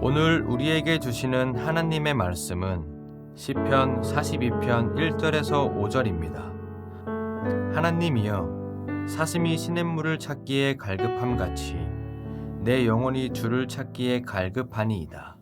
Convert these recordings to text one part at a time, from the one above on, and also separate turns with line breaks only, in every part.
오늘 우리에게 주시는 하나님의 말씀은 시편 42편 1절에서 5절입니다. 하나님이여, 사슴이 시냇물을 찾기에 갈급함같이 내 영혼이 주를 찾기에 갈급하니이다.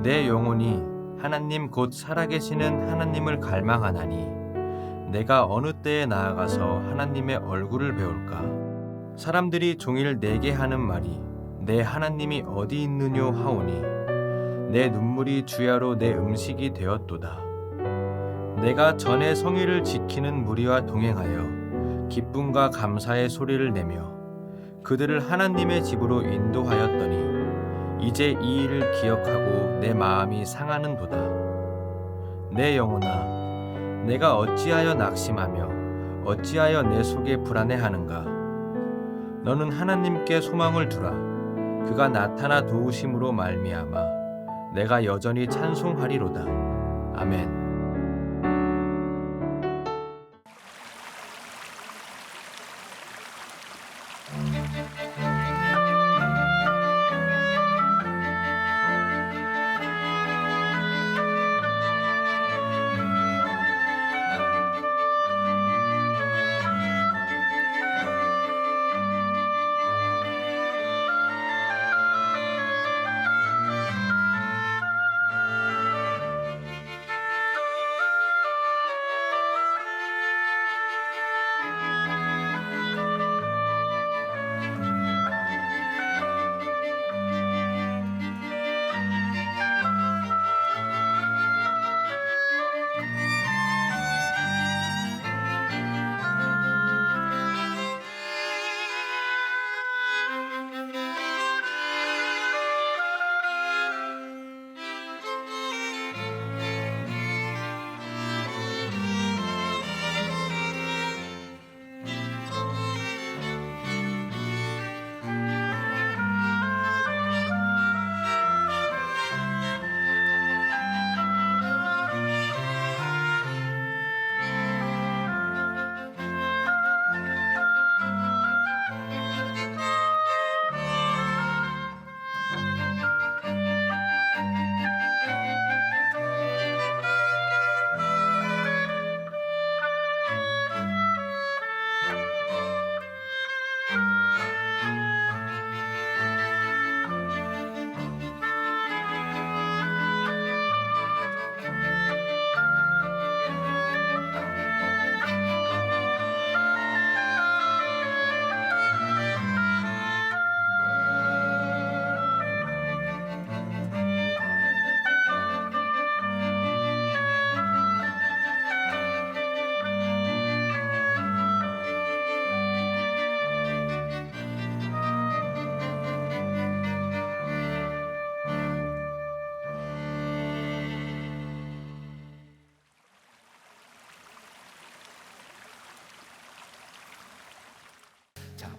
내 영혼이 하나님 곧 살아계시는 하나님을 갈망하나니 내가 어느 때에 나아가서 하나님의 얼굴을 배울까? 사람들이 종일 내게 하는 말이 내 하나님이 어디 있느뇨 하오니 내 눈물이 주야로 내 음식이 되었도다. 내가 전에 성의를 지키는 무리와 동행하여 기쁨과 감사의 소리를 내며 그들을 하나님의 집으로 인도하였더니 이제 이 일을 기억하고 내 마음이 상하는도다. 내 영혼아, 내가 어찌하여 낙심하며 어찌하여 내 속에 불안해하는가? 너는 하나님께 소망을 두라. 그가 나타나 도우심으로 말미암아 내가 여전히 찬송하리로다. 아멘.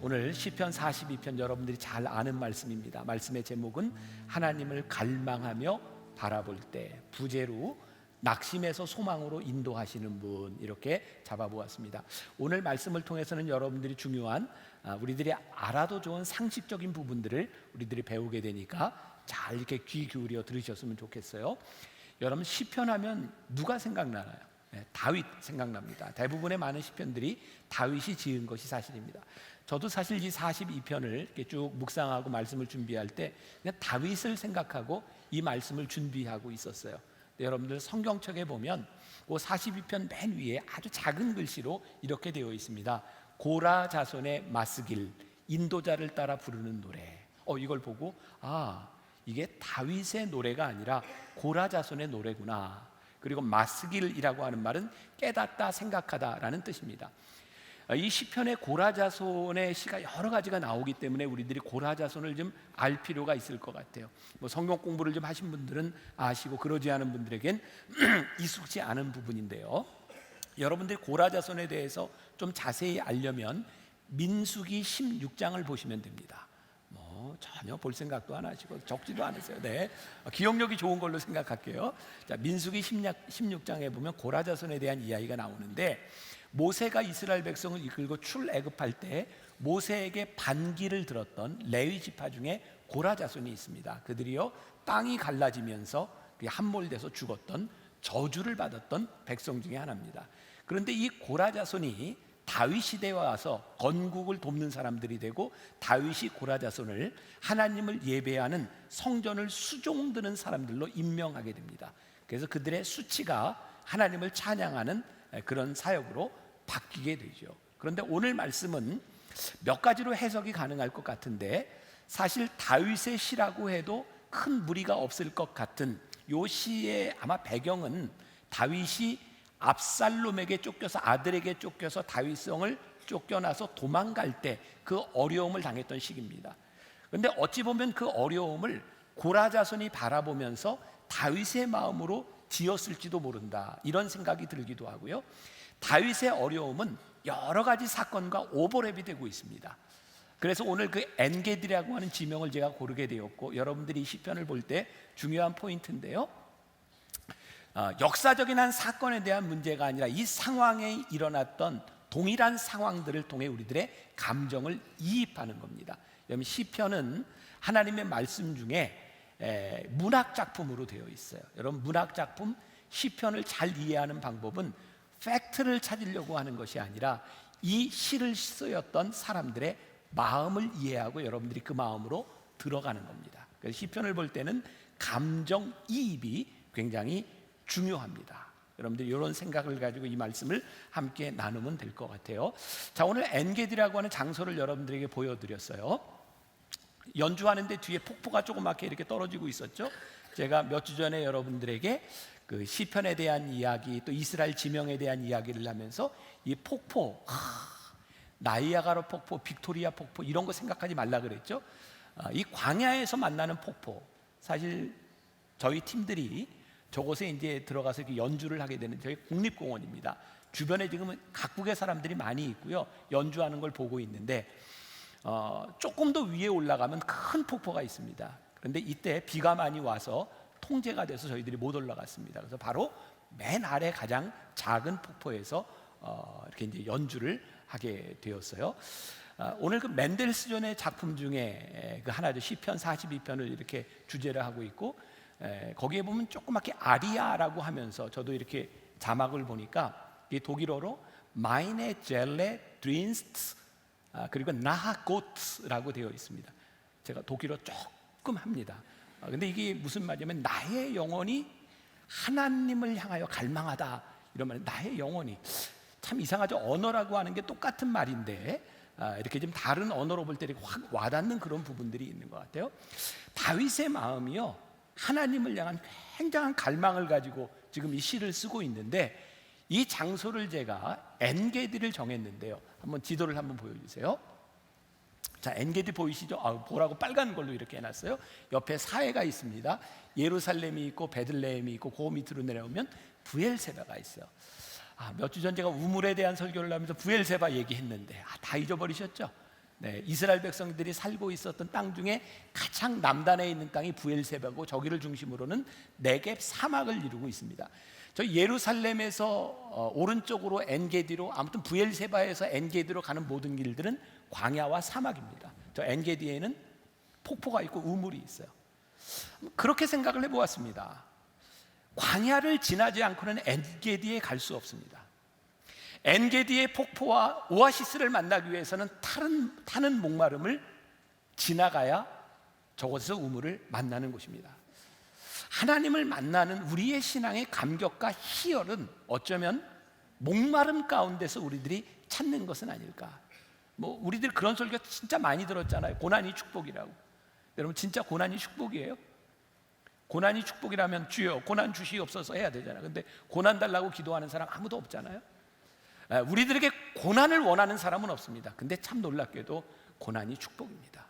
오늘 시편 42편 여러분들이 잘 아는 말씀입니다. 말씀의 제목은 하나님을 갈망하며 바라볼 때, 부제로 낙심에서 소망으로 인도하시는 분, 이렇게 잡아보았습니다. 오늘 말씀을 통해서는 여러분들이 중요한 우리들이 알아도 좋은 상식적인 부분들을 우리들이 배우게 되니까 잘 이렇게 귀 기울여 들으셨으면 좋겠어요. 여러분, 시편하면 누가 생각나나요? 다윗 생각납니다. 대부분의 많은 시편들이 다윗이 지은 것이 사실입니다. 저도 사실 이 42편을 이렇게 쭉 묵상하고 말씀을 준비할 때 그냥 다윗을 생각하고 이 말씀을 준비하고 있었어요. 여러분들 성경책에 보면 그 42편 맨 위에 아주 작은 글씨로 이렇게 되어 있습니다. 고라 자손의 마스길, 인도자를 따라 부르는 노래. 이걸 보고 이게 다윗의 노래가 아니라 고라 자손의 노래구나. 그리고 마스길이라고 하는 말은 깨닫다, 생각하다라는 뜻입니다. 이 시편의 고라자손의 시가 여러 가지가 나오기 때문에 우리들이 고라자손을 좀 알 필요가 있을 것 같아요. 성경 공부를 좀 하신 분들은 아시고 그러지 않은 분들에겐 익숙지 않은 부분인데요. 여러분들이 고라자손에 대해서 좀 자세히 알려면 민수기 16장을 보시면 됩니다. 전혀 볼 생각도 안 하시고 적지도 않으세요. 네, 기억력이 좋은 걸로 생각할게요. 자, 민수기 16장에 보면 고라자손에 대한 이야기가 나오는데, 모세가 이스라엘 백성을 이끌고 출애굽할 때 모세에게 반기를 들었던 레위 지파 중에 고라 자손이 있습니다. 그들이요 땅이 갈라지면서 함몰돼서 죽었던, 저주를 받았던 백성 중에 하나입니다. 그런데 이 고라 자손이 다윗 시대에 와서 건국을 돕는 사람들이 되고, 다윗이 고라 자손을 하나님을 예배하는 성전을 수종드는 사람들로 임명하게 됩니다. 그래서 그들의 수치가 하나님을 찬양하는 그런 사역으로 바뀌게 되죠. 그런데 오늘 말씀은 몇 가지로 해석이 가능할 것 같은데, 사실 다윗의 시라고 해도 큰 무리가 없을 것 같은 요 시의 아마 배경은 다윗이 압살롬에게 쫓겨서, 아들에게 쫓겨서 다윗성을 쫓겨나서 도망갈 때 그 어려움을 당했던 시기입니다. 그런데 어찌 보면 그 어려움을 고라 자손이 바라보면서 다윗의 마음으로 지었을지도 모른다, 이런 생각이 들기도 하고요. 다윗의 어려움은 여러 가지 사건과 오버랩이 되고 있습니다. 그래서 오늘 그 엔게디라고 하는 지명을 제가 고르게 되었고, 여러분들이 이 시편을 볼 때 중요한 포인트인데요, 역사적인 한 사건에 대한 문제가 아니라 이 상황에 일어났던 동일한 상황들을 통해 우리들의 감정을 이입하는 겁니다. 여러분, 시편은 하나님의 말씀 중에 문학 작품으로 되어 있어요. 여러분, 문학 작품 시편을 잘 이해하는 방법은 팩트를 찾으려고 하는 것이 아니라 이 시를 쓰였던 사람들의 마음을 이해하고 여러분들이 그 마음으로 들어가는 겁니다. 그래서 시편을 볼 때는 감정 이입이 굉장히 중요합니다. 여러분들 이런 생각을 가지고 이 말씀을 함께 나누면 될 것 같아요. 자, 오늘 엔게디라고 하는 장소를 여러분들에게 보여드렸어요. 연주하는데 뒤에 폭포가 조그맣게 이렇게 떨어지고 있었죠. 제가 몇 주 전에 여러분들에게 그 시편에 대한 이야기, 또 이스라엘 지명에 대한 이야기를 하면서 이 폭포, 나이아가라 폭포, 빅토리아 폭포, 이런 거 생각하지 말라 그랬죠. 이 광야에서 만나는 폭포, 사실 저희 팀들이 저곳에 이제 들어가서 이렇게 연주를 하게 되는 저희 국립공원입니다. 주변에 지금은 각국의 사람들이 많이 있고요, 연주하는 걸 보고 있는데 조금 더 위에 올라가면 큰 폭포가 있습니다. 그런데 이때 비가 많이 와서 통제가 돼서 저희들이 못 올라갔습니다. 그래서 바로 맨 아래 가장 작은 폭포에서 이렇게 이제 연주를 하게 되었어요. 오늘 그 맨델스존의 작품 중에 그 하나죠. 시편 42편을 이렇게 주제를 하고 있고, 거기에 보면 조그맣게 아리아라고 하면서, 저도 이렇게 자막을 보니까 이 독일어로 마이네 젤레 드린스트, 그리고 나하고트라고 되어 있습니다. 제가 독일어 조금 합니다. 근데 이게 무슨 말이냐면, 나의 영혼이 하나님을 향하여 갈망하다, 이런 말. 나의 영혼이, 참 이상하죠. 언어라고 하는 게 똑같은 말인데 이렇게 좀 다른 언어로 볼 때 이렇게 확 와닿는 그런 부분들이 있는 것 같아요. 다윗의 마음이요, 하나님을 향한 굉장한 갈망을 가지고 지금 이 시를 쓰고 있는데, 이 장소를 제가 엔게디를 정했는데요. 한번 지도를 한번 보여주세요. 자, 엔게디 보이시죠? 보라고 빨간 걸로 이렇게 해놨어요. 옆에 사해가 있습니다. 예루살렘이 있고 베들레헴이 있고, 그 밑으로 내려오면 브엘세바가 있어요. 몇 주 전 제가 우물에 대한 설교를 하면서 브엘세바 얘기했는데 다 잊어버리셨죠? 네, 이스라엘 백성들이 살고 있었던 땅 중에 가장 남단에 있는 땅이 브엘세바고, 저기를 중심으로는 네겝 사막을 이루고 있습니다. 저 예루살렘에서 오른쪽으로 엔게디로, 아무튼 브엘세바에서 엔게디로 가는 모든 길들은 광야와 사막입니다. 저 엔게디에는 폭포가 있고 우물이 있어요. 그렇게 생각을 해보았습니다. 광야를 지나지 않고는 엔게디에 갈 수 없습니다. 엔게디의 폭포와 오아시스를 만나기 위해서는 타는 목마름을 지나가야 저곳에서 우물을 만나는 곳입니다. 하나님을 만나는 우리의 신앙의 감격과 희열은 어쩌면 목마름 가운데서 우리들이 찾는 것은 아닐까. 우리들 그런 설교 진짜 많이 들었잖아요. 고난이 축복이라고. 여러분, 진짜 고난이 축복이에요? 고난이 축복이라면 주여 고난 주시옵소서 해야 되잖아요. 근데 고난 달라고 기도하는 사람 아무도 없잖아요. 우리들에게 고난을 원하는 사람은 없습니다. 근데 참 놀랍게도 고난이 축복입니다.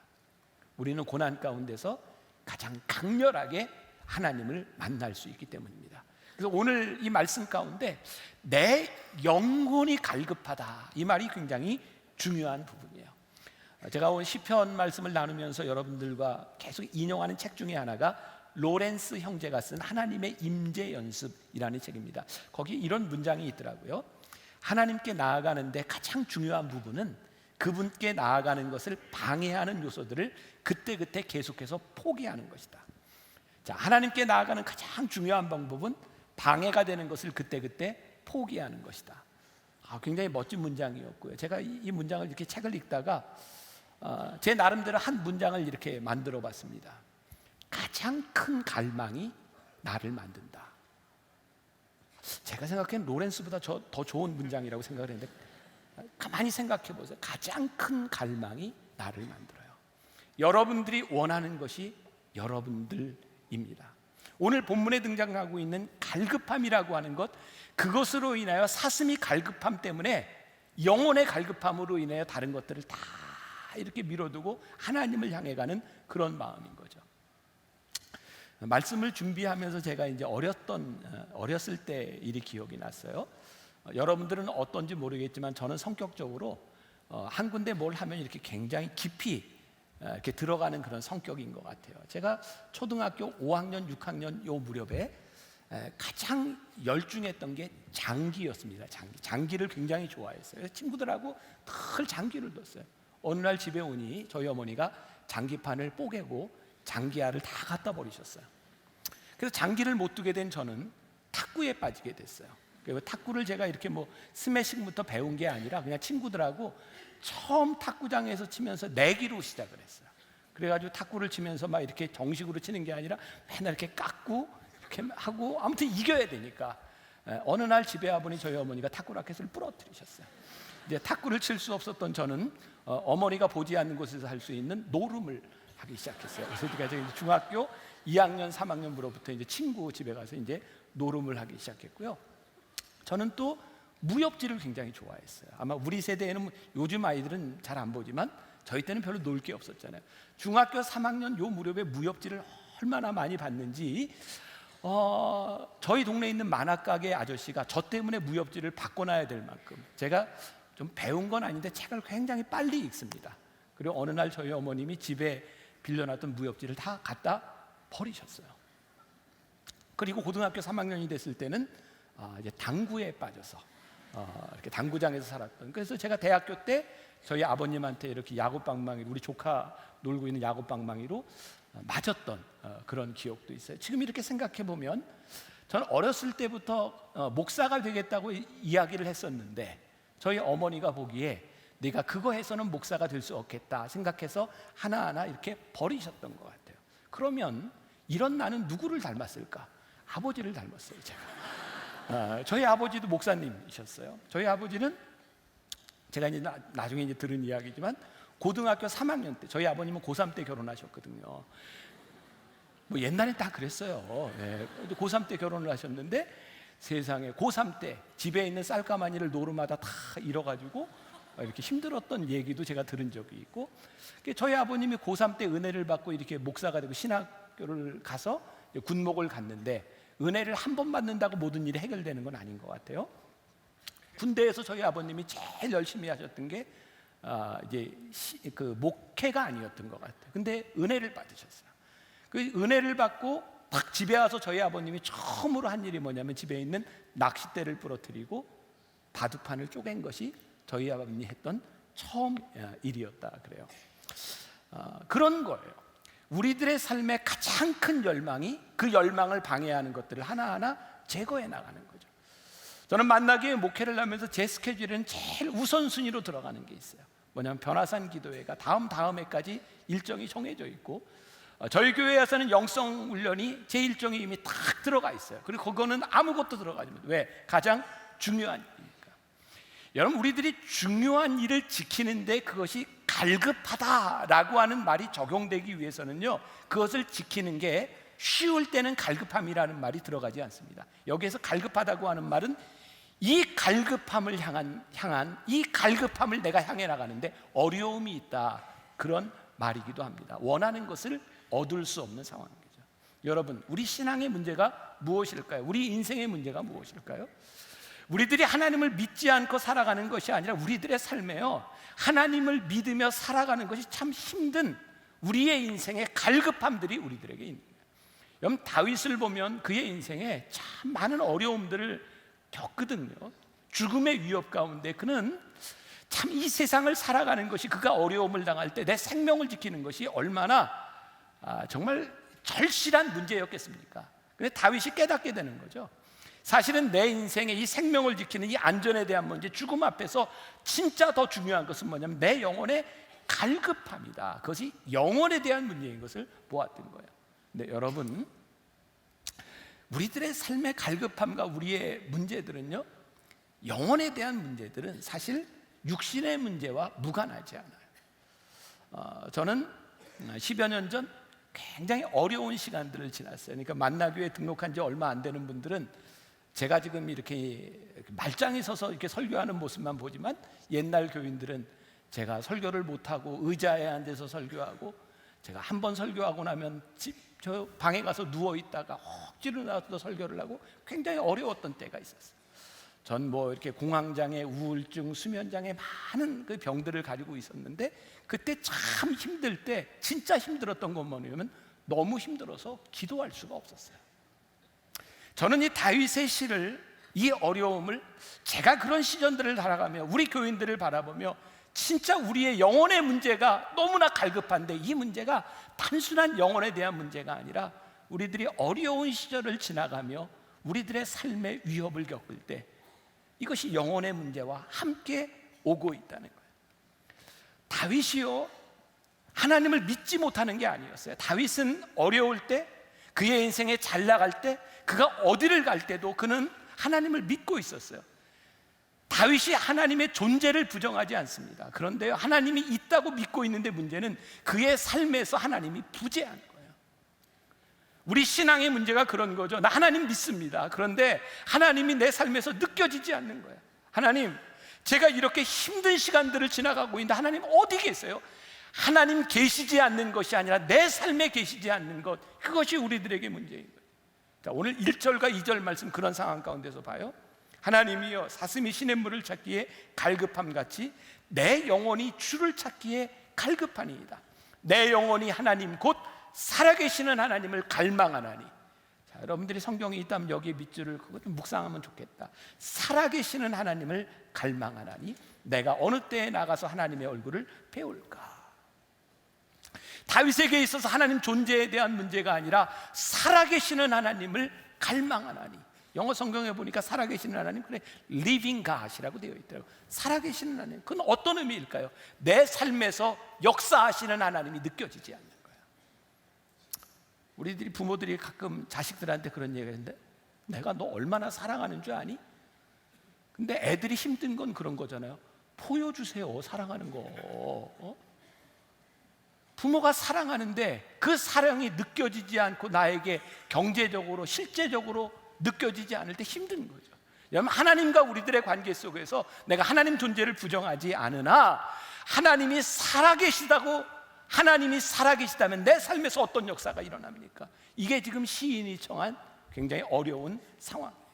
우리는 고난 가운데서 가장 강렬하게 하나님을 만날 수 있기 때문입니다. 그래서 오늘 이 말씀 가운데 내 영혼이 갈급하다, 이 말이 굉장히 중요한 부분이에요. 제가 오늘 시편 말씀을 나누면서 여러분들과 계속 인용하는 책 중에 하나가 로렌스 형제가 쓴 하나님의 임재 연습이라는 책입니다. 거기에 이런 문장이 있더라고요. 하나님께 나아가는데 가장 중요한 부분은 그분께 나아가는 것을 방해하는 요소들을 그때그때 계속해서 포기하는 것이다. 자, 하나님께 나아가는 가장 중요한 방법은 방해가 되는 것을 그때그때 포기하는 것이다. 굉장히 멋진 문장이었고요. 제가 이 문장을 이렇게 책을 읽다가 제 나름대로 한 문장을 이렇게 만들어 봤습니다. 가장 큰 갈망이 나를 만든다. 제가 생각엔 로렌스보다 더 좋은 문장이라고 생각을 했는데, 가만히 생각해 보세요. 가장 큰 갈망이 나를 만들어요. 여러분들이 원하는 것이 여러분들입니다. 오늘 본문에 등장하고 있는 갈급함이라고 하는 것, 그것으로 인하여 사슴이 갈급함 때문에, 영혼의 갈급함으로 인하여 다른 것들을 다 이렇게 밀어두고 하나님을 향해 가는 그런 마음인 거죠. 말씀을 준비하면서 제가 이제 어렸을 때 일이 기억이 났어요. 여러분들은 어떤지 모르겠지만 저는 성격적으로 한 군데 뭘 하면 이렇게 굉장히 깊이 이렇게 들어가는 그런 성격인 것 같아요. 제가 초등학교 5학년, 6학년 요 무렵에 가장 열중했던 게 장기였습니다. 장기를 굉장히 좋아했어요. 그래서 친구들하고 늘 장기를 뒀어요. 어느 날 집에 오니 저희 어머니가 장기판을 뽀개고 장기알을 다 갖다 버리셨어요. 그래서 장기를 못 두게 된 저는 탁구에 빠지게 됐어요. 탁구를 제가 이렇게 뭐 스매싱부터 배운 게 아니라 그냥 친구들하고 처음 탁구장에서 치면서 내기로 시작을 했어요. 그래가지고 탁구를 치면서 막 이렇게 정식으로 치는 게 아니라 맨날 이렇게 깎고 이렇게 하고, 아무튼 이겨야 되니까 어느 날 집에 와보니 저희 어머니가 탁구 라켓을 부러뜨리셨어요. 이제 탁구를 칠 수 없었던 저는 어머니가 보지 않는 곳에서 할 수 있는 노름을 하기 시작했어요. 그래서 제가 중학교 2학년, 3학년부터 이제 친구 집에 가서 이제 노름을 하기 시작했고요. 저는 또 무협지를 굉장히 좋아했어요. 아마 우리 세대에는, 요즘 아이들은 잘 안 보지만 저희 때는 별로 놀 게 없었잖아요. 중학교 3학년 요 무렵에 무협지를 얼마나 많이 봤는지, 저희 동네에 있는 만화가게 아저씨가 저 때문에 무협지를 바꿔놔야 될 만큼, 제가 좀 배운 건 아닌데 책을 굉장히 빨리 읽습니다. 그리고 어느 날 저희 어머님이 집에 빌려놨던 무협지를 다 갖다 버리셨어요. 그리고 고등학교 3학년이 됐을 때는 이제 당구에 빠져서 이렇게 당구장에서 살았던. 그래서 제가 대학교 때 저희 아버님한테 이렇게 야구방망이, 우리 조카 놀고 있는 야구방망이로 맞았던 그런 기억도 있어요. 지금 이렇게 생각해 보면 저는 어렸을 때부터 목사가 되겠다고 이야기를 했었는데, 저희 어머니가 보기에 네가 그거 해서는 목사가 될 수 없겠다 생각해서 하나하나 이렇게 버리셨던 것 같아요. 그러면 이런 나는 누구를 닮았을까? 아버지를 닮았어요, 제가. 저희 아버지도 목사님이셨어요. 저희 아버지는 제가 이제 나중에 이제 들은 이야기지만, 고등학교 3학년 때, 저희 아버님은 고3 때 결혼하셨거든요. 뭐 옛날엔 다 그랬어요. 네. 고3 때 결혼을 하셨는데, 세상에 고3 때 집에 있는 쌀가마니를 노름마다 다 잃어가지고 이렇게 힘들었던 얘기도 제가 들은 적이 있고, 저희 아버님이 고3 때 은혜를 받고 이렇게 목사가 되고 신학교를 가서 군목을 갔는데, 은혜를 한 번 받는다고 모든 일이 해결되는 건 아닌 것 같아요. 군대에서 저희 아버님이 제일 열심히 하셨던 게 이제 그 목회가 아니었던 것 같아요. 근데 은혜를 받으셨어요. 그 은혜를 받고 딱 집에 와서 저희 아버님이 처음으로 한 일이 뭐냐면, 집에 있는 낚싯대를 부러뜨리고 바둑판을 쪼갠 것이 저희 아버님이 했던 처음 일이었다 그래요. 그런 거예요. 우리들의 삶의 가장 큰 열망이, 그 열망을 방해하는 것들을 하나하나 제거해 나가는 거죠. 저는 만나기에 목회를 하면서 제 스케줄에는 제일 우선순위로 들어가는 게 있어요. 뭐냐면 변화산 기도회가 다음 해까지 일정이 정해져 있고, 저희 교회에서는 영성 훈련이 제 일정에 이미 딱 들어가 있어요. 그리고 그거는 아무것도 들어가지 못해요. 왜? 가장 중요한 일이니까. 여러분, 우리들이 중요한 일을 지키는데 그것이 갈급하다라고 하는 말이 적용되기 위해서는요, 그것을 지키는 게 쉬울 때는 갈급함이라는 말이 들어가지 않습니다. 여기에서 갈급하다고 하는 말은 이 갈급함을 향한 이 갈급함을 내가 향해 나가는데 어려움이 있다, 그런 말이기도 합니다. 원하는 것을 얻을 수 없는 상황인 거죠. 여러분, 우리 신앙의 문제가 무엇일까요? 우리 인생의 문제가 무엇일까요? 우리들이 하나님을 믿지 않고 살아가는 것이 아니라, 우리들의 삶에요, 하나님을 믿으며 살아가는 것이 참 힘든 우리의 인생의 갈급함들이 우리들에게 있는 거예요. 여러분, 다윗을 보면 그의 인생에 참 많은 어려움들을 겪거든요. 죽음의 위협 가운데 그는 참 이 세상을 살아가는 것이, 그가 어려움을 당할 때 내 생명을 지키는 것이 얼마나 정말 절실한 문제였겠습니까? 근데 다윗이 깨닫게 되는 거죠. 사실은 내 인생의 이 생명을 지키는 이 안전에 대한 문제, 죽음 앞에서 진짜 더 중요한 것은 뭐냐면 내 영혼의 갈급함이다. 그것이 영혼에 대한 문제인 것을 보았던 거예요. 근데 여러분, 우리들의 삶의 갈급함과 우리의 문제들은요, 영혼에 대한 문제들은 사실 육신의 문제와 무관하지 않아요. 저는 10여 년 전 굉장히 어려운 시간들을 지났어요. 그러니까 만나교회 등록한 지 얼마 안 되는 분들은 제가 지금 이렇게 말짱이 서서 이렇게 설교하는 모습만 보지만, 옛날 교인들은 제가 설교를 못하고 의자에 앉아서 설교하고, 제가 한 번 설교하고 나면 저 방에 가서 누워있다가 억지로 나와서 설교를 하고 굉장히 어려웠던 때가 있었어요. 전 뭐 이렇게 공황장애, 우울증, 수면장애 많은 그 병들을 가지고 있었는데, 그때 참 힘들 때 진짜 힘들었던 건 뭐냐면 너무 힘들어서 기도할 수가 없었어요. 저는 이 다윗의 시를, 이 어려움을, 제가 그런 시전들을 살아가며 우리 교인들을 바라보며 진짜 우리의 영혼의 문제가 너무나 갈급한데, 이 문제가 단순한 영혼에 대한 문제가 아니라 우리들이 어려운 시절을 지나가며 우리들의 삶의 위협을 겪을 때 이것이 영혼의 문제와 함께 오고 있다는 거예요. 다윗이요, 하나님을 믿지 못하는 게 아니었어요. 다윗은 어려울 때, 그의 인생에 잘 나갈 때, 그가 어디를 갈 때도 그는 하나님을 믿고 있었어요. 다윗이 하나님의 존재를 부정하지 않습니다. 그런데 하나님이 있다고 믿고 있는데 문제는 그의 삶에서 하나님이 부재하는 거예요. 우리 신앙의 문제가 그런 거죠. 나 하나님 믿습니다. 그런데 하나님이 내 삶에서 느껴지지 않는 거예요. 하나님, 제가 이렇게 힘든 시간들을 지나가고 있는데 하나님 어디 계세요? 하나님 계시지 않는 것이 아니라 내 삶에 계시지 않는 것, 그것이 우리들에게 문제인 거예요. 자, 오늘 1절과 2절 말씀 그런 상황 가운데서 봐요. 하나님이여, 사슴이 시냇물을 찾기에 갈급함같이 내 영혼이 주를 찾기에 갈급하니이다. 내 영혼이 하나님 곧 살아계시는 하나님을 갈망하나니. 자, 여러분들이 성경에 있다면 여기에 밑줄을 그거 좀 묵상하면 좋겠다. 살아계시는 하나님을 갈망하나니 내가 어느 때에 나가서 하나님의 얼굴을 배울까. 다윗에게 있어서 하나님 존재에 대한 문제가 아니라 살아계시는 하나님을 갈망하나니. 영어 성경에 보니까 살아계시는 하나님, 그래, living God이라고 되어 있더라고요. 살아계시는 하나님, 그건 어떤 의미일까요? 내 삶에서 역사하시는 하나님이 느껴지지 않는 거예요. 우리들이 부모들이 가끔 자식들한테 그런 얘기를 하는데, 내가 너 얼마나 사랑하는 줄 아니? 근데 애들이 힘든 건 그런 거잖아요. 보여주세요, 사랑하는 거. 부모가 사랑하는데 그 사랑이 느껴지지 않고 나에게 경제적으로, 실제적으로 느껴지지 않을 때 힘든 거죠. 여러분, 하나님과 우리들의 관계 속에서 내가 하나님 존재를 부정하지 않으나 하나님이 살아계시다고, 하나님이 살아계시다면 내 삶에서 어떤 역사가 일어납니까? 이게 지금 시인이 청한 굉장히 어려운 상황이에요.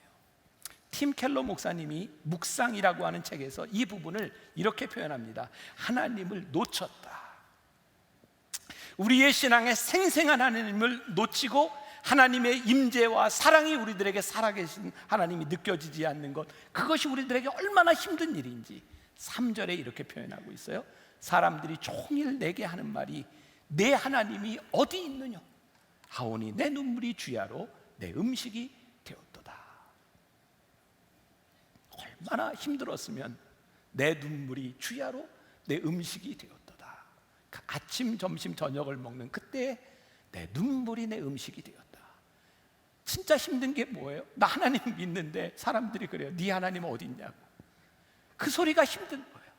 팀 켈러 목사님이 묵상이라고 하는 책에서 이 부분을 이렇게 표현합니다. 하나님을 놓쳤다. 우리의 신앙에 생생한 하나님을 놓치고 하나님의 임재와 사랑이 우리들에게 살아계신 하나님이 느껴지지 않는 것, 그것이 우리들에게 얼마나 힘든 일인지 3절에 이렇게 표현하고 있어요. 사람들이 종일 내게 하는 말이 내 하나님이 어디 있느냐 하오니 내 눈물이 주야로 내 음식이 되었도다. 얼마나 힘들었으면 내 눈물이 주야로 내 음식이 되었도다. 그 아침, 점심, 저녁을 먹는 그때 내 눈물이 내 음식이 되었다. 진짜 힘든 게 뭐예요? 나 하나님 믿는데 사람들이 그래요. 네 하나님 어디 있냐고. 그 소리가 힘든 거예요.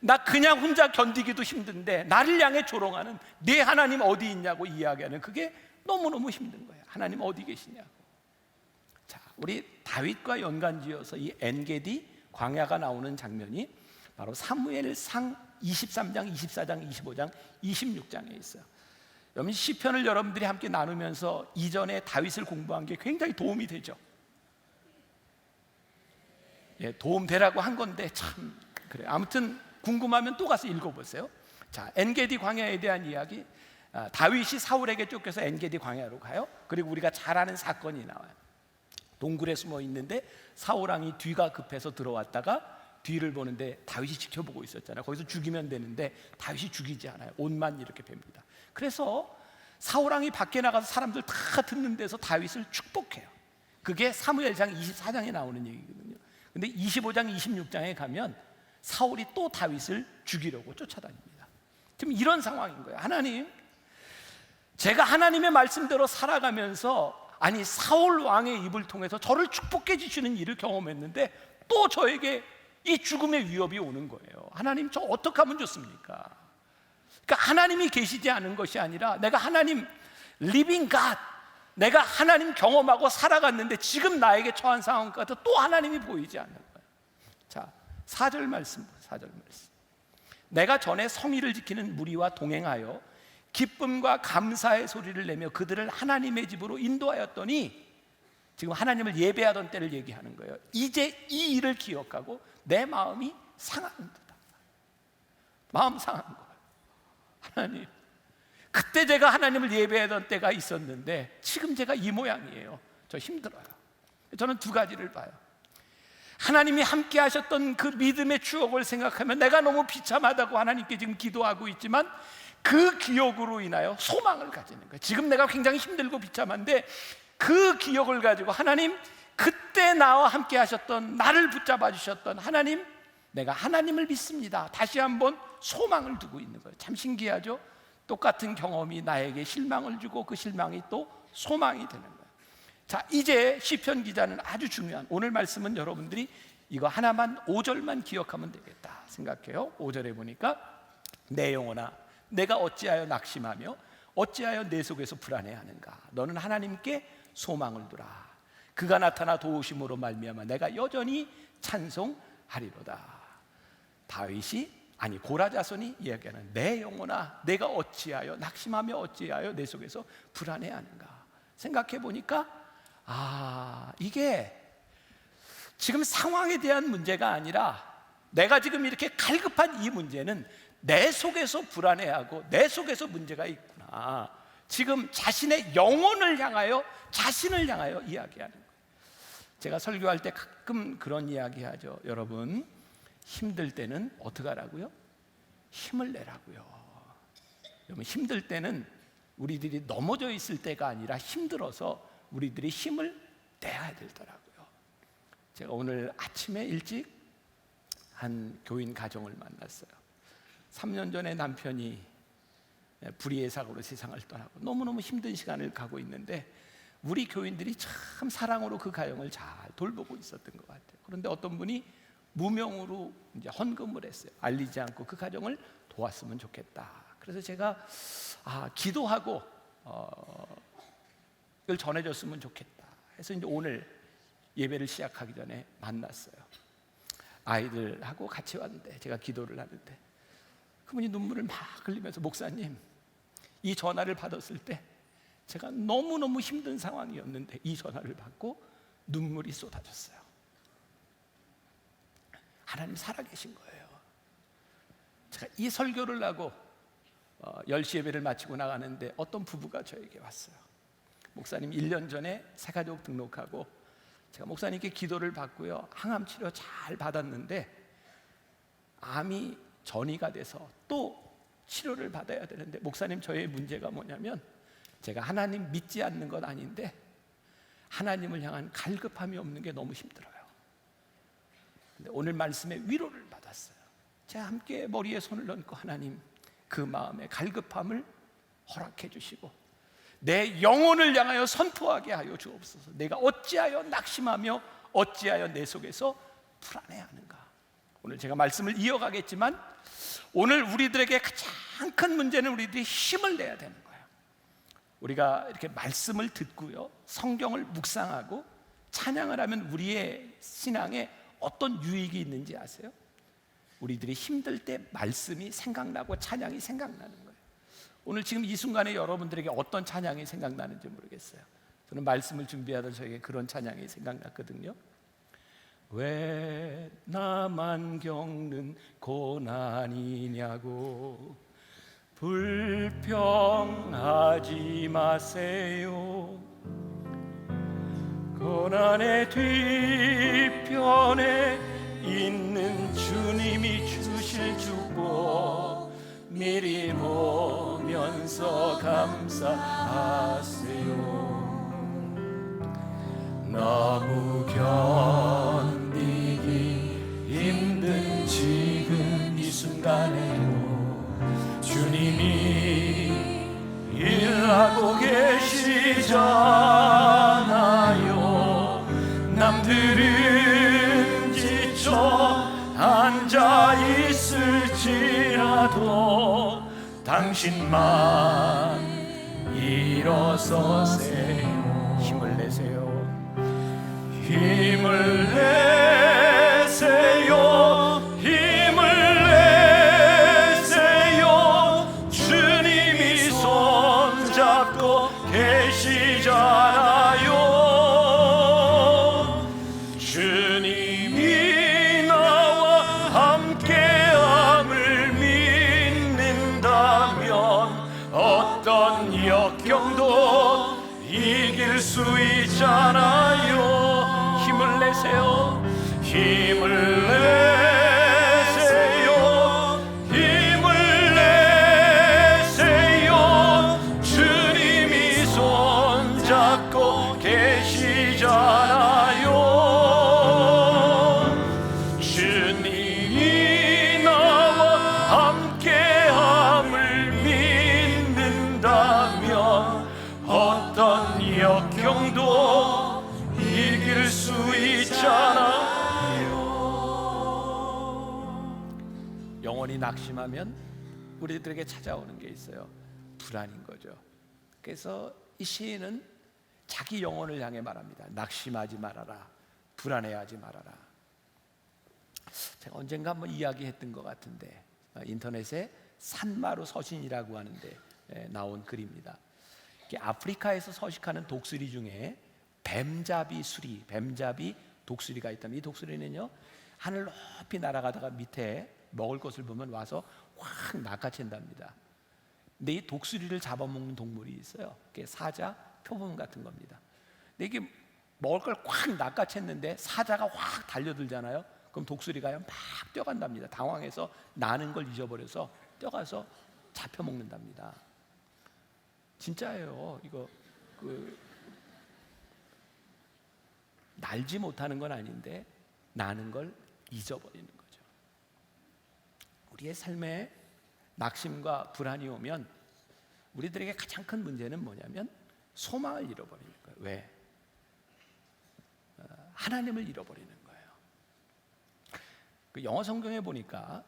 나 그냥 혼자 견디기도 힘든데 나를 향해 조롱하는 네 하나님 어디 있냐고 이야기하는, 그게 너무너무 힘든 거예요. 하나님 어디 계시냐고. 자, 우리 다윗과 연관지어서 이 엔게디 광야가 나오는 장면이 바로 사무엘상 23장, 24장, 25장, 26장에 있어요. 여러분, 시편을 여러분들이 함께 나누면서 이전에 다윗을 공부한 게 굉장히 도움이 되죠. 예, 도움 되라고 한 건데 참 그래. 아무튼 궁금하면 또 가서 읽어보세요. 자, 엔게디 광야에 대한 이야기. 다윗이 사울에게 쫓겨서 엔게디 광야로 가요. 그리고 우리가 잘 아는 사건이 나와요. 동굴에 숨어 있는데 사울 왕이 뒤가 급해서 들어왔다가 뒤를 보는데 다윗이 지켜보고 있었잖아요. 거기서 죽이면 되는데 다윗이 죽이지 않아요. 옷만 이렇게 뱀니다. 그래서 사울왕이 밖에 나가서 사람들 다 듣는 데서 다윗을 축복해요. 그게 사무엘상 24장에 나오는 얘기거든요. 근데 25장, 26장에 가면 사울이 또 다윗을 죽이려고 쫓아다닙니다. 지금 이런 상황인 거예요. 하나님, 제가 하나님의 말씀대로 살아가면서 아니 사울 왕의 입을 통해서 저를 축복해 주시는 일을 경험했는데 또 저에게 이 죽음의 위협이 오는 거예요. 하나님, 저 어떻게 하면 좋습니까? 그러니까 하나님이 계시지 않은 것이 아니라 내가 하나님 living God, 내가 하나님 경험하고 살아갔는데 지금 나에게 처한 상황 같아 또 하나님이 보이지 않는 거예요. 자, 4절 말씀. 내가 전에 성의를 지키는 무리와 동행하여 기쁨과 감사의 소리를 내며 그들을 하나님의 집으로 인도하였더니, 지금 하나님을 예배하던 때를 얘기하는 거예요. 이제 이 일을 기억하고 내 마음이 상한다. 마음 상한 거예요. 하나님, 그때 제가 하나님을 예배하던 때가 있었는데 지금 제가 이 모양이에요. 저 힘들어요. 저는 두 가지를 봐요. 하나님이 함께 하셨던 그 믿음의 추억을 생각하면 내가 너무 비참하다고 하나님께 지금 기도하고 있지만 그 기억으로 인하여 소망을 가지는 거예요. 지금 내가 굉장히 힘들고 비참한데 그 기억을 가지고 하나님, 그때 나와 함께 하셨던, 나를 붙잡아 주셨던 하나님, 내가 하나님을 믿습니다. 다시 한번 소망을 두고 있는 거예요. 참 신기하죠? 똑같은 경험이 나에게 실망을 주고 그 실망이 또 소망이 되는 거예요. 자, 이제 시편 기자는 아주 중요한, 오늘 말씀은 여러분들이 이거 하나만 5절만 기억하면 되겠다 생각해요. 5절에 보니까 내 영혼아, 내가 어찌하여 낙심하며 어찌하여 내 속에서 불안해하는가. 너는 하나님께 소망을 두라. 그가 나타나 도우심으로 말미암아 내가 여전히 찬송하리로다. 다윗이, 아니 고라 자손이 이야기하는 내 영혼아, 내가 어찌하여 낙심하며 어찌하여 내 속에서 불안해하는가. 생각해 보니까 이게 지금 상황에 대한 문제가 아니라 내가 지금 이렇게 갈급한 이 문제는 내 속에서 불안해하고 내 속에서 문제가 있구나. 지금 자신의 영혼을 향하여, 자신을 향하여 이야기하는 거예요. 제가 설교할 때 가끔 그런 이야기 하죠. 여러분, 힘들 때는 어떻게 하라고요? 힘을 내라고요. 여러분, 힘들 때는 우리들이 넘어져 있을 때가 아니라 힘들어서 우리들이 힘을 내야 되더라고요. 제가 오늘 아침에 일찍 한 교인 가정을 만났어요. 3년 전에 남편이 불의의 사고로 세상을 떠나고 너무너무 힘든 시간을 가고 있는데 우리 교인들이 참 사랑으로 그 가정을 잘 돌보고 있었던 것 같아요. 그런데 어떤 분이 무명으로 이제 헌금을 했어요. 알리지 않고 그 가정을 도왔으면 좋겠다. 그래서 제가 기도하고 이걸 전해줬으면 좋겠다 해서 이제 오늘 예배를 시작하기 전에 만났어요. 아이들하고 같이 왔는데 제가 기도를 하는데 그분이 눈물을 막 흘리면서, 목사님, 이 전화를 받았을 때 제가 너무너무 힘든 상황이었는데 이 전화를 받고 눈물이 쏟아졌어요. 하나님 살아계신 거예요. 제가 이 설교를 하고 10시 예배를 마치고 나가는데 어떤 부부가 저에게 왔어요. 목사님, 1년 전에 새가족 등록하고 제가 목사님께 기도를 받고요, 항암 치료 잘 받았는데 암이 전이가 돼서 또 치료를 받아야 되는데, 목사님, 저의 문제가 뭐냐면 제가 하나님 믿지 않는 건 아닌데 하나님을 향한 갈급함이 없는 게 너무 힘들어요. 근데 오늘 말씀에 위로를 받았어요. 제가 함께 머리에 손을 얹고, 하나님, 그 마음의 갈급함을 허락해 주시고 내 영혼을 향하여 선포하게 하여 주옵소서. 내가 어찌하여 낙심하며 어찌하여 내 속에서 불안해하는가. 오늘 제가 말씀을 이어가겠지만 오늘 우리들에게 가장 큰 문제는 우리들이 힘을 내야 되는 거예요. 우리가 이렇게 말씀을 듣고요, 성경을 묵상하고 찬양을 하면 우리의 신앙에 어떤 유익이 있는지 아세요? 우리들이 힘들 때 말씀이 생각나고 찬양이 생각나는 거예요. 오늘 지금 이 순간에 여러분들에게 어떤 찬양이 생각나는지 모르겠어요. 저는 말씀을 준비하던 저에게 그런 찬양이 생각났거든요. 왜 나만 겪는 고난이냐고 불평하지 마세요. 고난의 뒤편에 있는 주님이 주실 축복 미리 보면서 감사하세요. 너무 견디기 힘든 지금 이 순간에도 주님이 일하고 계시잖아요. 남들은 지쳐 앉아 있을지라도 당신만 일어서세요. 힘을 내세요. 힘을 내세요. 힘을 내세요. 주님이 손잡고 계시잖아요. 주님이 나와 함께함을 믿는다면 어떤 역경도 이길 수 있잖아요. 힘을 내세요. 힘을 내세요. 힘을 내세요. 주님이 손잡고 계시잖아요. 주님이 나와 함께함을 믿는다면 어떤 역경도 이길 수 있잖아요. 영원히 낙심하면 우리들에게 찾아오는 게 있어요. 불안인 거죠. 그래서 이 시인은 자기 영혼을 향해 말합니다. 낙심하지 말아라. 불안해하지 말아라. 제가 언젠가 한번 이야기했던 것 같은데 인터넷에 산마루 서신이라고 하는데 나온 글입니다. 아프리카에서 서식하는 독수리 중에 뱀잡이 수리, 뱀잡이 독수리가 있다면 이 독수리는요 하늘 높이 날아가다가 밑에 먹을 것을 보면 와서 확 낚아챈답니다. 근데 이 독수리를 잡아먹는 동물이 있어요. 그게 사자, 표범 같은 겁니다. 근데 이게 먹을 걸 확 낚아챘는데 사자가 확 달려들잖아요. 그럼 독수리가요 막 뛰어간답니다. 당황해서 나는 걸 잊어버려서 뛰어가서 잡혀먹는답니다. 진짜예요. 이거 날지 못하는 건 아닌데 나는 걸 잊어버리는 거죠. 우리의 삶에 낙심과 불안이 오면 우리들에게 가장 큰 문제는 뭐냐면 소망을 잃어버리는 거예요. 왜? 하나님을 잃어버리는 거예요. 그 영어 성경에 보니까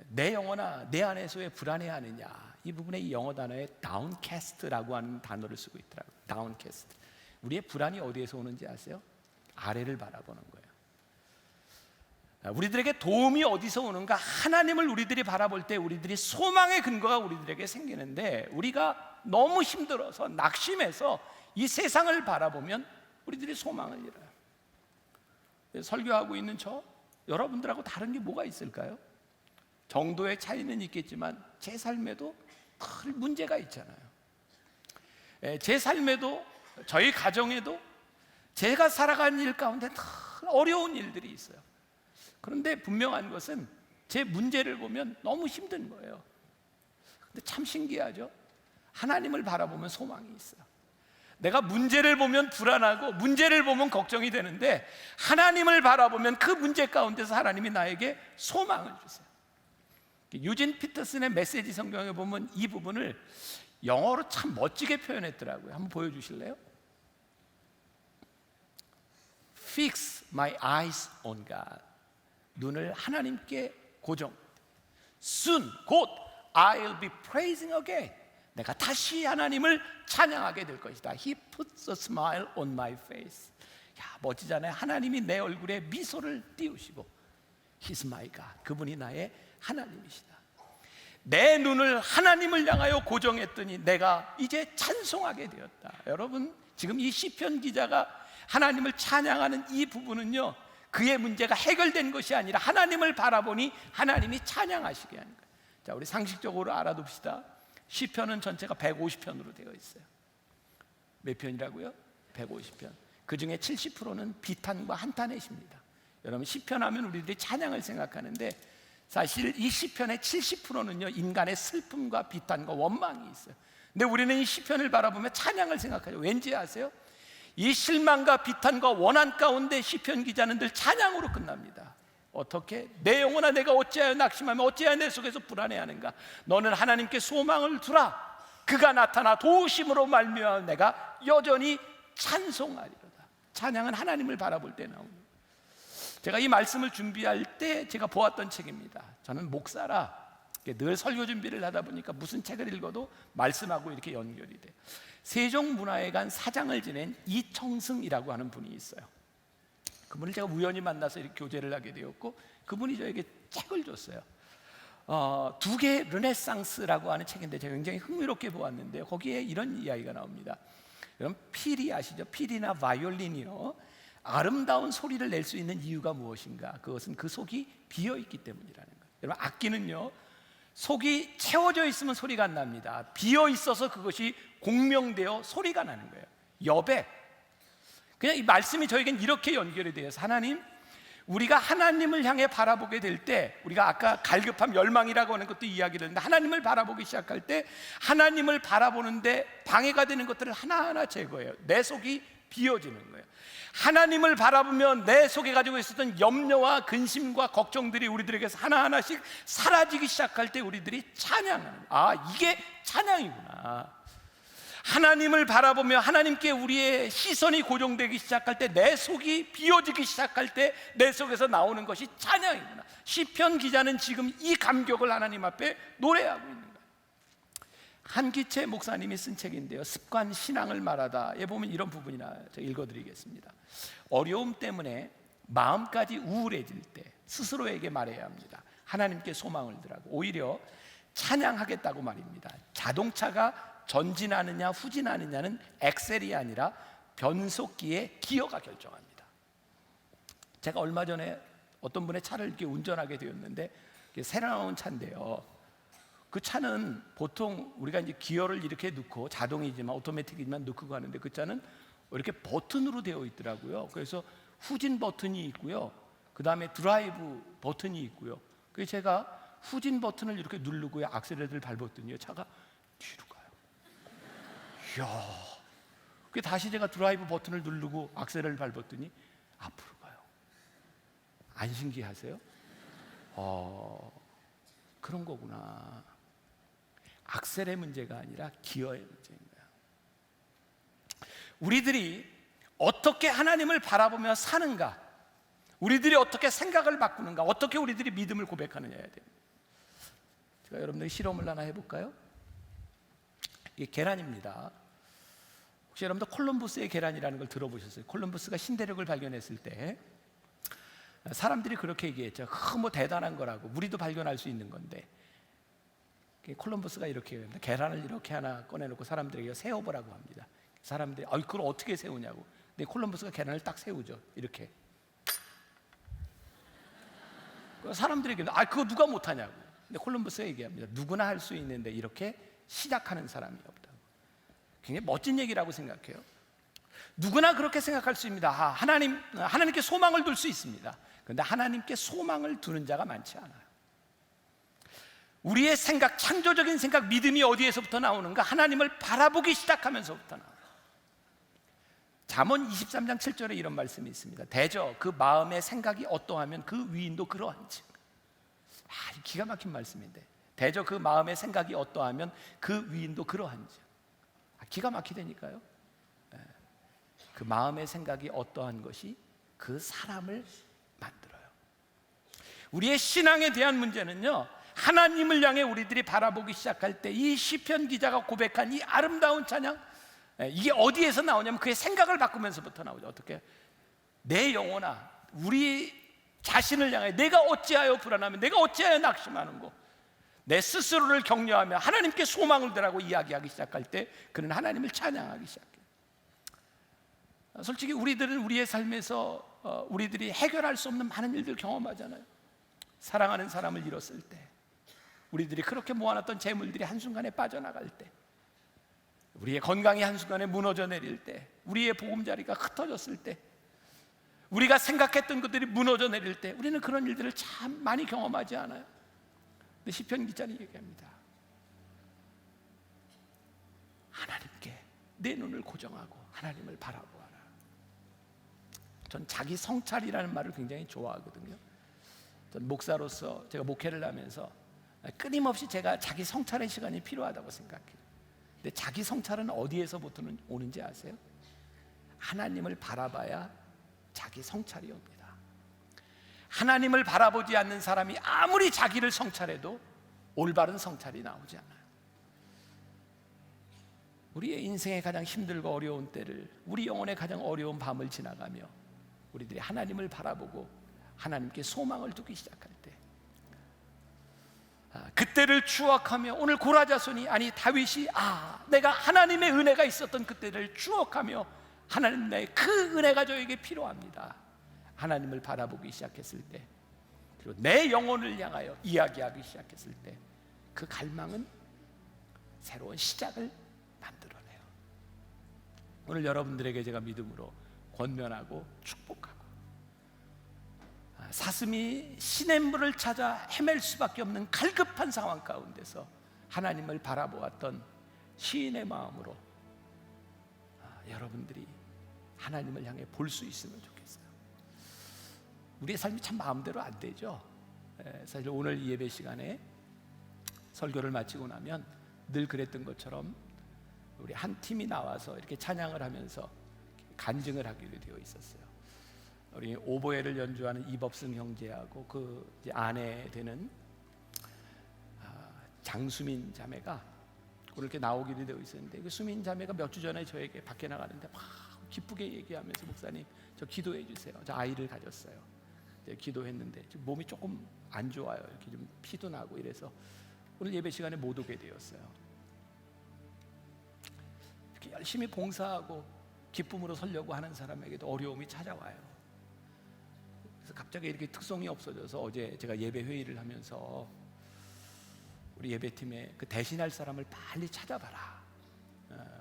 내 영혼아 내 안에서 왜 불안해하느냐 이 부분에 이 영어 단어에 downcast라고 하는 단어를 쓰고 있더라고요. downcast. 우리의 불안이 어디에서 오는지 아세요? 아래를 바라보는 거예요. 우리들에게 도움이 어디서 오는가? 하나님을 우리들이 바라볼 때 우리들이 소망의 근거가 우리들에게 생기는데 우리가 너무 힘들어서 낙심해서 이 세상을 바라보면 우리들이 소망을 잃어요. 설교하고 있는 저 여러분들하고 다른 게 뭐가 있을까요? 정도의 차이는 있겠지만 제 삶에도 큰 문제가 있잖아요. 제 삶에도 저희 가정에도 제가 살아가는 일 가운데 늘 어려운 일들이 있어요. 그런데 분명한 것은 제 문제를 보면 너무 힘든 거예요. 근데 참 신기하죠? 하나님을 바라보면 소망이 있어요. 내가 문제를 보면 불안하고 문제를 보면 걱정이 되는데 하나님을 바라보면 그 문제 가운데서 하나님이 나에게 소망을 주세요. 유진 피터슨의 메시지 성경에 보면 이 부분을 영어로 참 멋지게 표현했더라고요. 한번 보여주실래요? Fix my eyes on God. 눈을 하나님께 고정. Soon, 곧 I'll be praising again. 내가 다시 하나님을 찬양하게 될 것이다. He puts a smile on my face. 야, 멋지잖아요. 하나님이 내 얼굴에 미소를 띄우시고 He's my God. 그분이 나의 하나님이시다. 내 눈을 하나님을 향하여 고정했더니 내가 이제 찬송하게 되었다. 여러분, 지금 이 시편 기자가 하나님을 찬양하는 이 부분은요, 그의 문제가 해결된 것이 아니라 하나님을 바라보니 하나님이 찬양하시게 하는 거예요. 자, 우리 상식적으로 알아둡시다. 시편은 전체가 150편으로 되어 있어요. 몇 편이라고요? 150편. 그 중에 70%는 비탄과 한탄의 시입니다. 여러분 시편하면 우리들이 찬양을 생각하는데 사실 이 시편의 70%는요 인간의 슬픔과 비탄과 원망이 있어요. 근데 우리는 이 시편을 바라보며 찬양을 생각하죠. 왠지 아세요? 이 실망과 비탄과 원한 가운데 시편 기자는 늘 찬양으로 끝납니다. 어떻게? 내 영혼아 내가 어찌하여 낙심하며 어찌하여 내 속에서 불안해하는가? 너는 하나님께 소망을 두라. 그가 나타나 도우심으로 말미암아 내가 여전히 찬송하리로다. 찬양은 하나님을 바라볼 때 나오는 거예요. 제가 이 말씀을 준비할 때 제가 보았던 책입니다. 저는 목사라 늘 설교 준비를 하다 보니까 무슨 책을 읽어도 말씀하고 이렇게 연결이 돼요. 세종문화회관 사장을 지낸 이청승이라고 하는 분이 있어요. 그분을 제가 우연히 만나서 이렇게 교제를 하게 되었고 그분이 저에게 책을 줬어요. 두 개 르네상스라고 하는 책인데 제가 굉장히 흥미롭게 보았는데요. 거기에 이런 이야기가 나옵니다. 여러분 피리 아시죠? 피리나 바이올린이요. 아름다운 소리를 낼 수 있는 이유가 무엇인가? 그것은 그 속이 비어있기 때문이라는 거예요. 여러분 악기는요 속이 채워져 있으면 소리가 안 납니다. 비어 있어서 그것이 공명되어 소리가 나는 거예요. 여백. 그냥 이 말씀이 저에겐 이렇게 연결이 되어서 하나님, 우리가 하나님을 향해 바라보게 될 때 우리가 아까 갈급함, 열망이라고 하는 것도 이야기를 했는데 하나님을 바라보기 시작할 때 하나님을 바라보는데 방해가 되는 것들을 하나하나 제거해요. 내 속이 비어지는 거예요. 하나님을 바라보면 내 속에 가지고 있었던 염려와 근심과 걱정들이 우리들에게서 하나하나씩 사라지기 시작할 때 우리들이 찬양하는, 이게 찬양이구나. 하나님을 바라보며 하나님께 우리의 시선이 고정되기 시작할 때 내 속이 비워지기 시작할 때 내 속에서 나오는 것이 찬양이구나. 시편 기자는 지금 이 감격을 하나님 앞에 노래하고 있는 거예요. 한기채 목사님이 쓴 책인데요, 습관 신앙을 말하다에 보면 이런 부분이 나와요. 제가 읽어드리겠습니다. 어려움 때문에 마음까지 우울해질 때 스스로에게 말해야 합니다. 하나님께 소망을 두라고. 오히려 찬양하겠다고 말입니다. 자동차가 전진하느냐 후진하느냐는 엑셀이 아니라 변속기의 기어가 결정합니다. 제가 얼마 전에 어떤 분의 차를 이렇게 운전하게 되었는데 새로 나온 차인데요, 그 차는 보통 우리가 이제 기어를 이렇게 넣고 자동이지만 오토매틱이지만 넣고 가는데 그 차는 이렇게 버튼으로 되어 있더라고요. 그래서 후진 버튼이 있고요, 그 다음에 드라이브 버튼이 있고요. 그래서 제가 후진 버튼을 이렇게 누르고요 악셀레터를 밟았더니요 차가 뒤로 가요. 이야, 그 다시 제가 드라이브 버튼을 누르고 악셀을 밟았더니 앞으로 가요. 안 신기하세요? 그런 거구나. 악셀의 문제가 아니라 기어의 문제인 거야. 우리들이 어떻게 하나님을 바라보며 사는가, 우리들이 어떻게 생각을 바꾸는가, 어떻게 우리들이 믿음을 고백하느냐에 됩니다. 제가 여러분들 실험을 하나 해볼까요? 이게 계란입니다. 혹시 여러분들 콜럼버스의 계란이라는 걸 들어보셨어요? 콜럼버스가 신대륙을 발견했을 때 사람들이 그렇게 얘기했죠. 뭐 대단한 거라고, 우리도 발견할 수 있는 건데. 콜럼버스가 이렇게 얘기합니다. 계란을 이렇게 하나 꺼내놓고 사람들에게 세워보라고 합니다. 사람들이 그걸 어떻게 세우냐고. 근데 콜럼버스가 계란을 딱 세우죠. 이렇게. 사람들에게 그거 누가 못하냐고. 근데 콜럼버스가 얘기합니다. 누구나 할 수 있는데 이렇게 시작하는 사람이 없다고. 굉장히 멋진 얘기라고 생각해요. 누구나 그렇게 생각할 수 있습니다. 하나님께 소망을 둘 수 있습니다. 그런데 하나님께 소망을 두는 자가 많지 않아요. 우리의 생각, 창조적인 생각, 믿음이 어디에서부터 나오는가? 하나님을 바라보기 시작하면서부터 나와요. 잠언 23장 7절에 이런 말씀이 있습니다. 대저 그 마음의 생각이 어떠하면 그 위인도 그러한즉. 기가 막힌 말씀인데, 대저 그 마음의 생각이 어떠하면 그 위인도 그러한즉. 기가 막히다니까요. 그 마음의 생각이 어떠한 것이 그 사람을 만들어요. 우리의 신앙에 대한 문제는요, 하나님을 향해 우리들이 바라보기 시작할 때 이 시편 기자가 고백한 이 아름다운 찬양, 이게 어디에서 나오냐면 그의 생각을 바꾸면서부터 나오죠. 어떻게? 내 영혼아, 우리 자신을 향해 내가 어찌하여 불안하며 내가 어찌하여 낙심하는고, 내 스스로를 격려하며 하나님께 소망을 두라고 이야기하기 시작할 때 그는 하나님을 찬양하기 시작해요. 솔직히 우리들은 우리의 삶에서 우리들이 해결할 수 없는 많은 일들 경험하잖아요. 사랑하는 사람을 잃었을 때, 우리들이 그렇게 모아놨던 재물들이 한순간에 빠져나갈 때, 우리의 건강이 한순간에 무너져 내릴 때, 우리의 보금자리가 흩어졌을 때, 우리가 생각했던 것들이 무너져 내릴 때 우리는 그런 일들을 참 많이 경험하지 않아요? 근데 시편 기자는 얘기합니다. 하나님께 내 눈을 고정하고 하나님을 바라보아라. 전 자기 성찰이라는 말을 굉장히 좋아하거든요. 전 목사로서 제가 목회를 하면서 끊임없이 제가 자기 성찰의 시간이 필요하다고 생각해요. 근데 자기 성찰은 어디에서부터 오는지 아세요? 하나님을 바라봐야 자기 성찰이 옵니다. 하나님을 바라보지 않는 사람이 아무리 자기를 성찰해도 올바른 성찰이 나오지 않아요. 우리의 인생의 가장 힘들고 어려운 때를, 우리 영혼의 가장 어려운 밤을 지나가며 우리들이 하나님을 바라보고 하나님께 소망을 두기 시작할 때, 그때를 추억하며, 오늘 고라자손이, 아니 다윗이 내가 하나님의 은혜가 있었던 그때를 추억하며 하나님, 나의 그 은혜가 저에게 필요합니다. 하나님을 바라보기 시작했을 때, 그리고 내 영혼을 향하여 이야기하기 시작했을 때, 그 갈망은 새로운 시작을 만들어내요. 오늘 여러분들에게 제가 믿음으로 권면하고 축복하고, 사슴이 시냇물을 찾아 헤맬 수밖에 없는 갈급한 상황 가운데서 하나님을 바라보았던 시인의 마음으로 여러분들이 하나님을 향해 볼 수 있으면 좋겠어요. 우리의 삶이 참 마음대로 안 되죠. 사실 오늘 이 예배 시간에 설교를 마치고 나면 늘 그랬던 것처럼 우리 한 팀이 나와서 이렇게 찬양을 하면서 간증을 하기로 되어 있었어요. 우리 오보에를 연주하는 이법승 형제하고 그 아내 되는 장수민 자매가 그렇게 나오기로 되어 있었는데, 그 수민 자매가 몇 주 전에 저에게 밖에 나가는데 막 기쁘게 얘기하면서, 목사님 저 기도해 주세요. 저 아이를 가졌어요. 기도했는데 지금 몸이 조금 안 좋아요. 이렇게 좀 피도 나고 이래서 오늘 예배 시간에 못 오게 되었어요. 이렇게 열심히 봉사하고 기쁨으로 살려고 하는 사람에게도 어려움이 찾아와요. 그래서 갑자기 이렇게 특성이 없어져서 어제 제가 예배 회의를 하면서 우리 예배팀에 그 대신할 사람을 빨리 찾아봐라.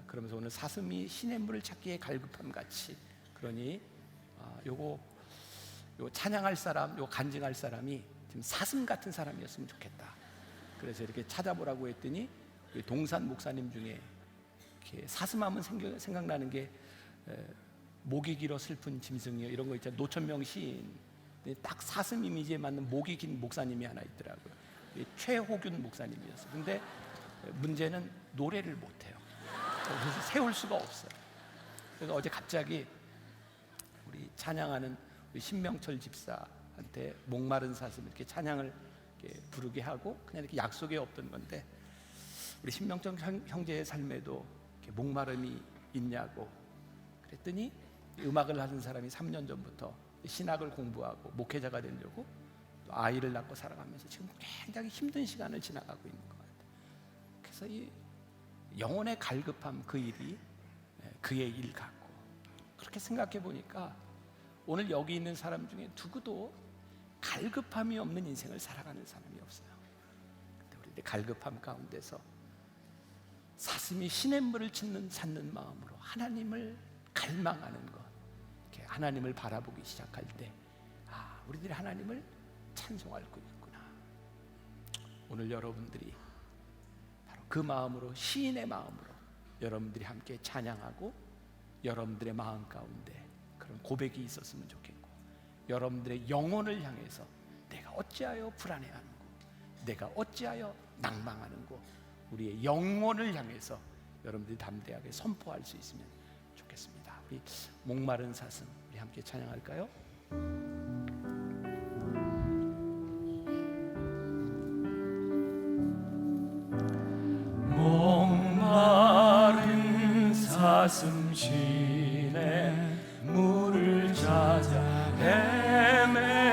그러면서 오늘 사슴이 시냇물을 찾기에 갈급함 같이, 그러니 요 찬양할 사람, 요 간증할 사람이 지금 사슴 같은 사람이었으면 좋겠다. 그래서 이렇게 찾아보라고 했더니 동산 목사님 중에 이렇게 사슴하면 생각나는 게 목이 길어 슬픈 짐승이요, 이런 거 있잖아요. 노천명 시인. 딱 사슴 이미지에 맞는 목이 긴 목사님이 하나 있더라고요. 최호균 목사님이었어요. 근데 문제는 노래를 못해요. 그래서 세울 수가 없어요. 그래서 어제 갑자기 우리 찬양하는 우리 신명철 집사한테 목마른 사슴 이렇게 찬양을 이렇게 부르게 하고, 그냥 이렇게 약속이 없던 건데, 우리 신명철 형제의 삶에도 이렇게 목마름이 있냐고 그랬더니, 음악을 하는 사람이 3년 전부터 신학을 공부하고 목회자가 되려고 또 아이를 낳고 살아가면서 지금 굉장히 힘든 시간을 지나가고 있는 것 같아요. 그래서 이 영혼의 갈급함, 그 일이 그의 일 같고, 그렇게 생각해 보니까 오늘 여기 있는 사람 중에 누구도 갈급함이 없는 인생을 살아가는 사람이 없어요. 근데 우리 갈급함 가운데서 사슴이 시냇물을 찾는 마음으로 하나님을 갈망하는 것, 이렇게 하나님을 바라보기 시작할 때, 우리들이 하나님을 찬송할 수 있구나. 오늘 여러분들이 바로 그 마음으로, 시인의 마음으로 여러분들이 함께 찬양하고, 여러분들의 마음 가운데 그런 고백이 있었으면 좋겠고, 여러분들의 영혼을 향해서 내가 어찌하여 불안해하는고, 내가 어찌하여 낭망하는고, 우리의 영혼을 향해서 여러분들이 담대하게 선포할 수 있으면 좋겠습니다. 우리 목마른 사슴, 우리 함께 찬양할까요?
목마른 사슴 시내 물을 찾아 헤매이듯이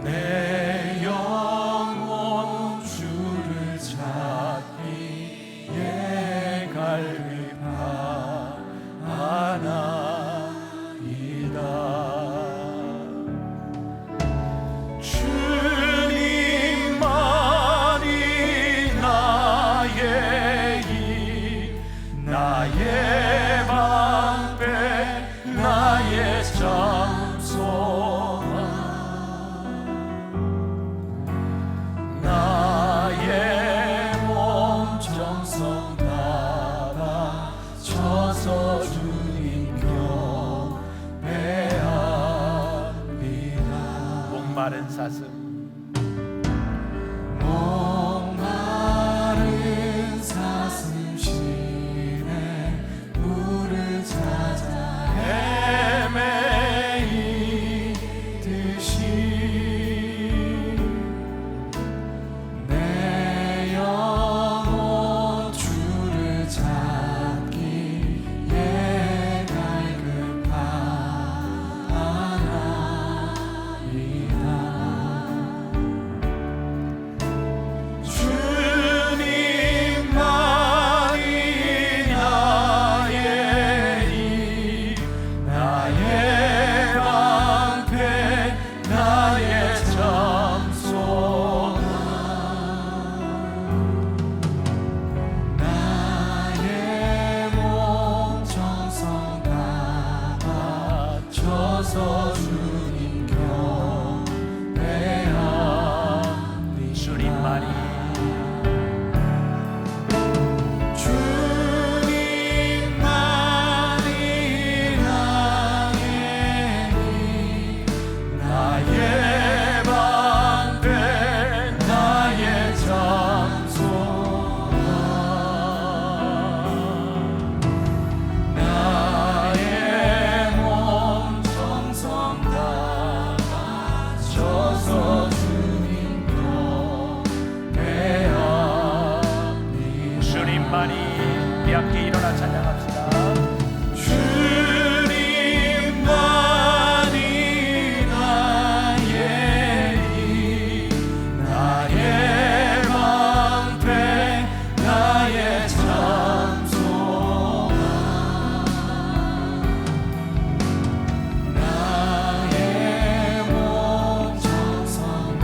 내 영혼 주를 찾기에 갈급하나이다. 주님만이 나의 힘,
사슴
목마른 사슴 시내 물을 찾아 헤매이듯이 내 영혼 주를 찾기에 갈급하나이다. 주님만이 나의 힘, 나의 방패, 나의 참소나, 나의 몸 정성 다 바쳐서 주님 경배하리.
주님만이
주님만이 나의 힘, 나의 방패, 나의 장소나, 나의 몸 정성 다 바쳐서 주님 경배하리.
주님만이 우리 함께 일어나 찬양합시다.
주님만이 나의 힘, 나의 방패, 나의 참소나, 나의 몸 정성 다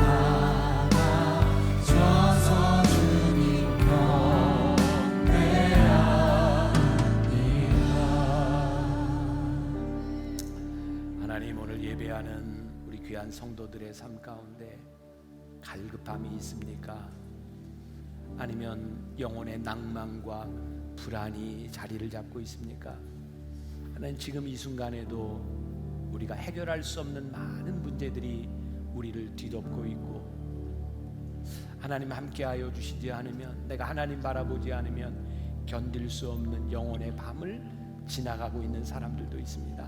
바쳐서 주님 경배하리라.
하나님, 오늘 예배하는 우리 귀한 성도들의 삶 가운데 갈급함이 있습니까? 아니면 영혼의 낭만과 불안이 자리를 잡고 있습니까? 하나님, 지금 이 순간에도 우리가 해결할 수 없는 많은 문제들이 우리를 뒤덮고 있고, 하나님 함께하여 주시지 않으면, 내가 하나님 바라보지 않으면 견딜 수 없는 영혼의 밤을 지나가고 있는 사람들도 있습니다.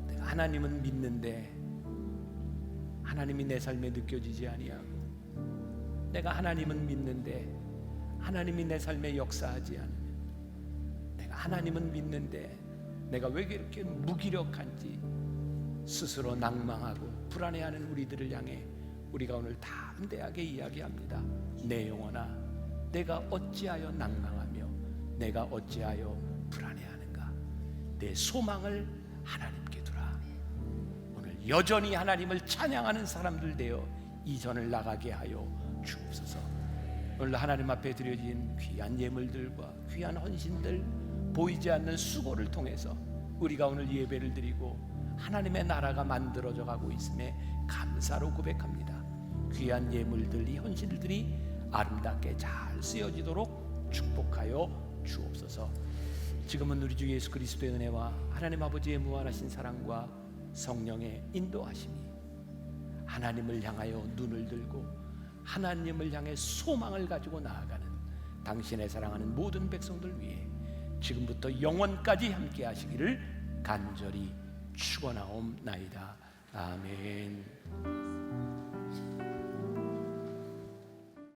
내가 하나님은 믿는데 하나님이 내 삶에 느껴지지 아니하고, 내가 하나님은 믿는데 하나님이 내 삶에 역사하지 않으면, 내가 하나님은 믿는데 내가 왜 이렇게 무기력한지 스스로 낭망하고 불안해하는 우리들을 향해 우리가 오늘 담대하게 이야기합니다. 내 영혼아, 내가 어찌하여 낭망하며 내가 어찌하여 불안해하는가? 내 소망을 하나님께 두라. 오늘 여전히 하나님을 찬양하는 사람들 되어 이전을 나가게 하여 주옵소서. 오늘 하나님 앞에 드려진 귀한 예물들과 귀한 헌신들, 보이지 않는 수고를 통해서 우리가 오늘 예배를 드리고 하나님의 나라가 만들어져 가고 있음에 감사로 고백합니다. 귀한 예물들, 이 헌신들이 아름답게 잘 쓰여지도록 축복하여 주옵소서. 지금은 우리 주 예수 그리스도의 은혜와 하나님 아버지의 무한하신 사랑과 성령의 인도하심이 하나님을 향하여 눈을 들고 하나님을 향해 소망을 가지고 나아가는 당신의 사랑하는 모든 백성들 위해 지금부터 영원까지 함께 하시기를 간절히 축원하옵나이다. 아멘.